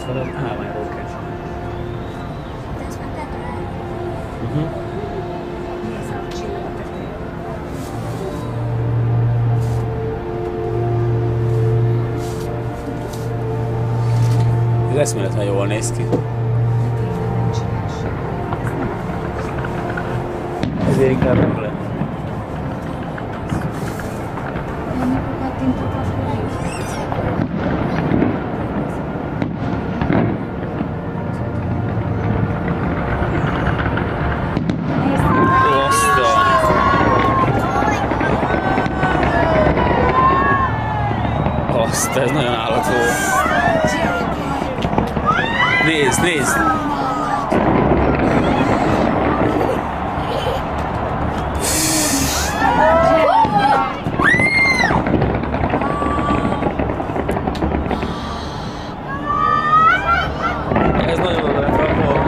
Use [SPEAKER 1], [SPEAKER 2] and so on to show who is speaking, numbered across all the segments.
[SPEAKER 1] valami állványról kell.
[SPEAKER 2] De ezt már te találod. Nézd a csillagot.
[SPEAKER 1] Ez eszméletlen jól néz ki. Ezért inkább nem lehet. Azt, ez nagyon állatú. Nézd, nézd! Ez nagyon oda lett rakva.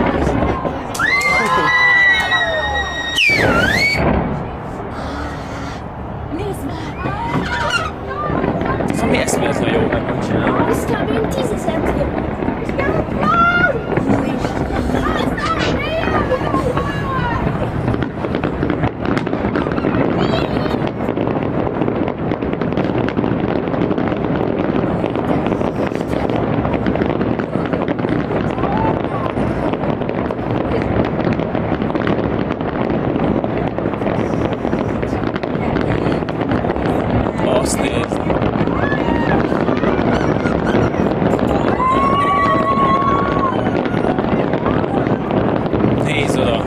[SPEAKER 2] Nézd már!
[SPEAKER 1] Ami eszméletlen jó meg van csinálva.
[SPEAKER 2] Ez kb. 10 cm.
[SPEAKER 1] Azt nézd! Nézd oda!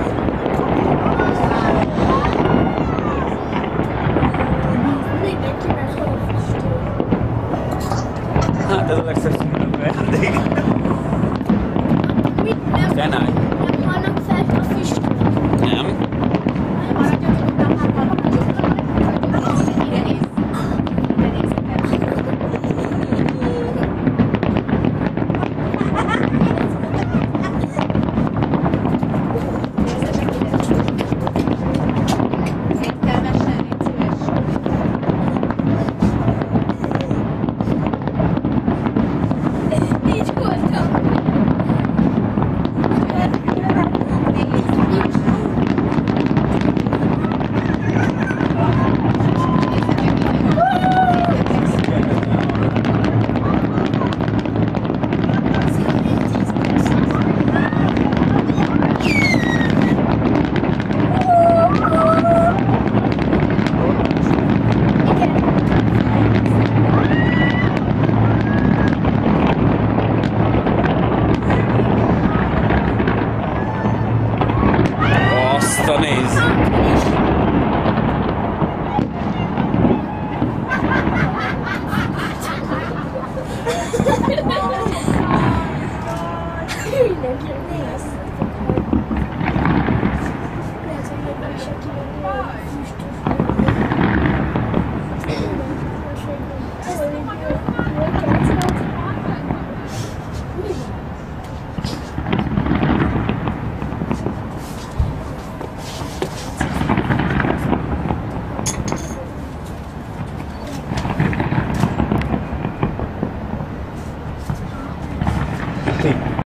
[SPEAKER 1] Hát ez a legszebb vendég. Fennállj!
[SPEAKER 2] Nem halnak fel a füstöt.
[SPEAKER 1] Nem.
[SPEAKER 2] Így voltam.
[SPEAKER 1] Azt a nézd!